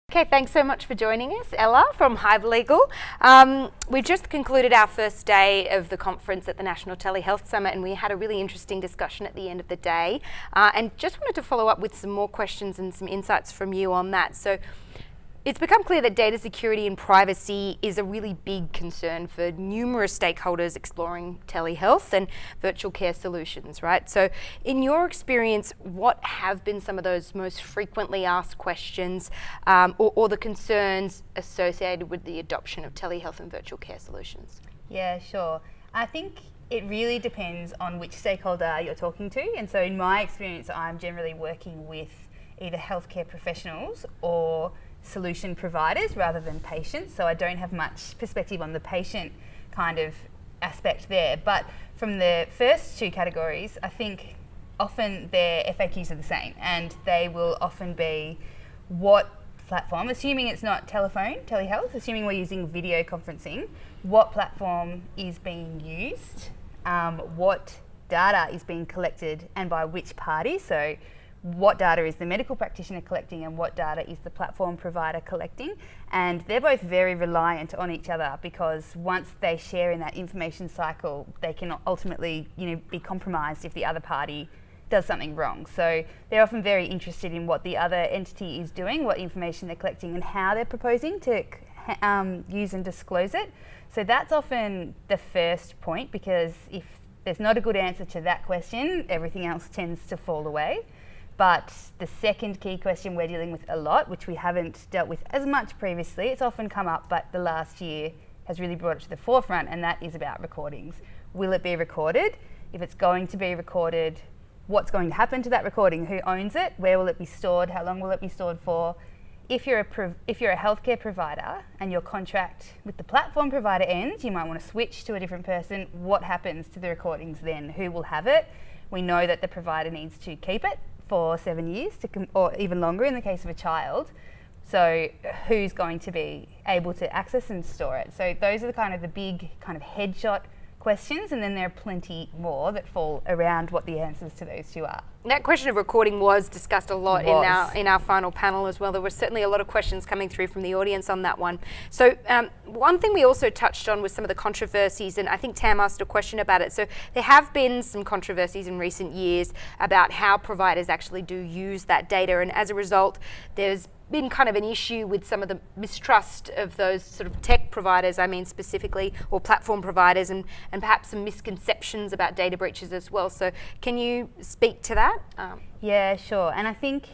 Okay, thanks so much for joining us, Ella from Hive Legal. We've just concluded our first day of the conference at the National Telehealth Summit, and we had a really interesting discussion at the end of the day. And just wanted to follow up with some more questions and some insights from you on that. So it's become clear that data security and privacy is a really big concern for numerous stakeholders exploring telehealth and virtual care solutions, right? So in your experience, what have been some of those most frequently asked questions or the concerns associated with the adoption of telehealth and virtual care solutions? Yeah, sure. I think it really depends on which stakeholder you're talking to. And so in my experience, I'm generally working with either healthcare professionals or solution providers rather than patients, so I don't have much perspective on the patient kind of aspect there. But from the first two categories, I think often their FAQs are the same, and they will often be what platform, assuming it's not telehealth, assuming we're using video conferencing, what platform is being used, what data is being collected and by which party. So what data is the medical practitioner collecting and what data is the platform provider collecting, and they're both very reliant on each other because once they share in that information cycle, they can ultimately, be compromised if the other party does something wrong. So they're often very interested in what the other entity is doing, what information they're collecting and how they're proposing to use and disclose it. So that's often the first point, because if there's not a good answer to that question, everything else tends to fall away. But the second key question we're dealing with a lot, which we haven't dealt with as much previously, it's often come up, but the last year has really brought it to the forefront, and that is about recordings. Will it be recorded? If it's going to be recorded, what's going to happen to that recording? Who owns it? Where will it be stored? How long will it be stored for? If you're a healthcare provider and your contract with the platform provider ends, you might want to switch to a different person. What happens to the recordings then? Who will have it? We know that the provider needs to keep it for 7 years or even longer in the case of a child. So who's going to be able to access and store it? So those are the big kind of headshot questions, and then there are plenty more that fall around what the answers to those two are. That question of recording was discussed a lot in our final panel as well. There were certainly a lot of questions coming through from the audience on that one. So one thing we also touched on was some of the controversies, and I think Tam asked a question about it. So there have been some controversies in recent years about how providers actually do use that data, and as a result, there's been kind of an issue with some of the mistrust of those sort of tech providers, specifically, or platform providers, and perhaps some misconceptions about data breaches as well. So can you speak to that? Yeah, sure. And I think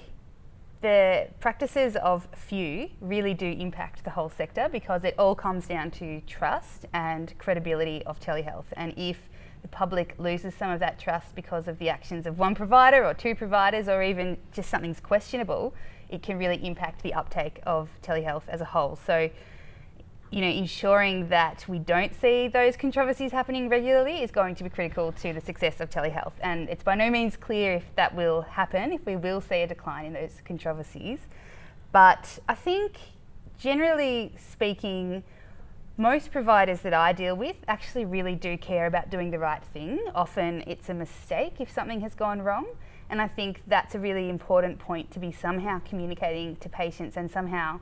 the practices of few really do impact the whole sector, because it all comes down to trust and credibility of telehealth. And if the public loses some of that trust because of the actions of one provider or two providers, or even just something's questionable, it can really impact the uptake of telehealth as a whole. So, ensuring that we don't see those controversies happening regularly is going to be critical to the success of telehealth. And it's by no means clear if that will happen, if we will see a decline in those controversies. But I think, generally speaking, most providers that I deal with actually really do care about doing the right thing. Often it's a mistake if something has gone wrong. And I think that's a really important point to be somehow communicating to patients and somehow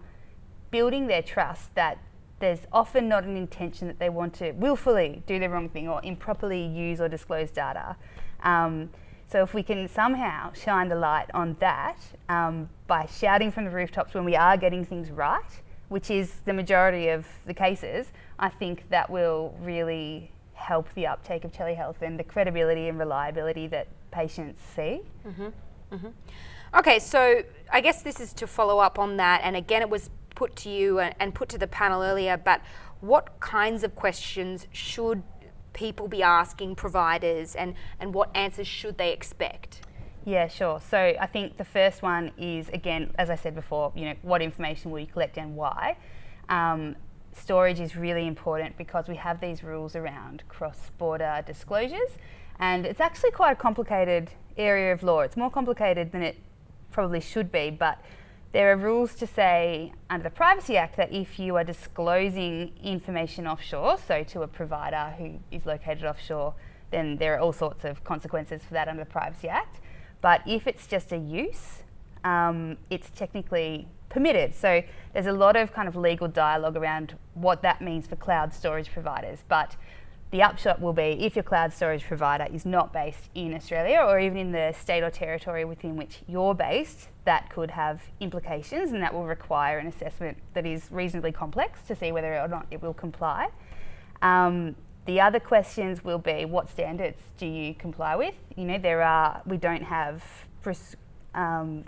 building their trust that there's often not an intention that they want to willfully do the wrong thing or improperly use or disclose data. So if we can somehow shine the light on that by shouting from the rooftops when we are getting things right, which is the majority of the cases, I think that will really help the uptake of telehealth and the credibility and reliability that patients see. Okay, so I guess this is to follow up on that, and again it was put to you and put to the panel earlier, but what kinds of questions should people be asking providers, and what answers should they expect? Yeah, sure. So I think the first one is, again, as I said before, what information will you collect and why? Storage is really important because we have these rules around cross-border disclosures, and it's actually quite a complicated area of law. It's more complicated than it probably should be, but there are rules to say under the Privacy Act that if you are disclosing information offshore, so to a provider who is located offshore, then there are all sorts of consequences for that under the Privacy Act. But if it's just a use, it's technically permitted. So there's a lot of kind of legal dialogue around what that means for cloud storage providers. But the upshot will be, if your cloud storage provider is not based in Australia or even in the state or territory within which you're based, that could have implications, and that will require an assessment that is reasonably complex to see whether or not it will comply. The other questions will be, what standards do you comply with? You know, we don't have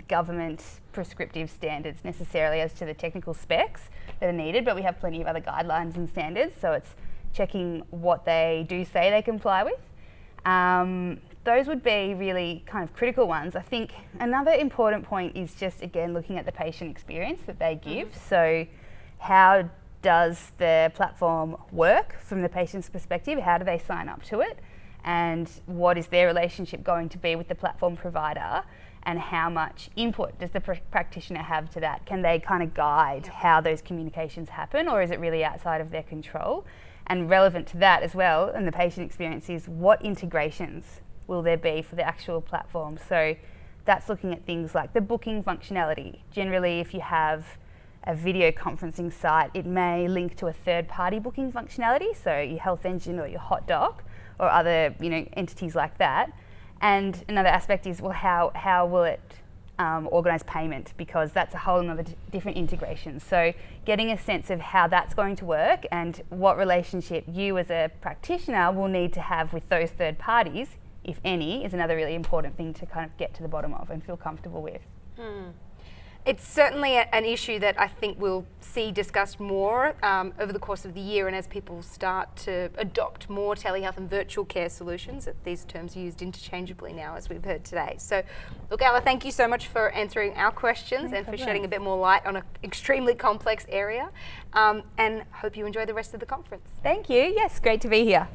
government prescriptive standards necessarily as to the technical specs that are needed, but we have plenty of other guidelines and standards, so it's checking what they do say they comply with. Those would be really kind of critical ones. I think another important point is just, again, looking at the patient experience that they give. So how does the platform work from the patient's perspective? How do they sign up to it? And what is their relationship going to be with the platform provider? And how much input does the practitioner have to that? Can they kind of guide how those communications happen, or is it really outside of their control? And relevant to that as well, and the patient experience, is what integrations will there be for the actual platform? So that's looking at things like the booking functionality. Generally, if you have a video conferencing site, it may link to a third-party booking functionality, so your Health Engine or your Hotdoc or other entities like that. And another aspect is, well, how will it organise payment, because that's a whole other different integration. So getting a sense of how that's going to work and what relationship you as a practitioner will need to have with those third parties, if any, is another really important thing to kind of get to the bottom of and feel comfortable with. It's certainly an issue that I think we'll see discussed more over the course of the year, and as people start to adopt more telehealth and virtual care solutions, these terms are used interchangeably now, as we've heard today. So, look, Ella, thank you so much for answering our questions and for shedding a bit more light on an extremely complex area, and hope you enjoy the rest of the conference. Thank you. Yes, great to be here.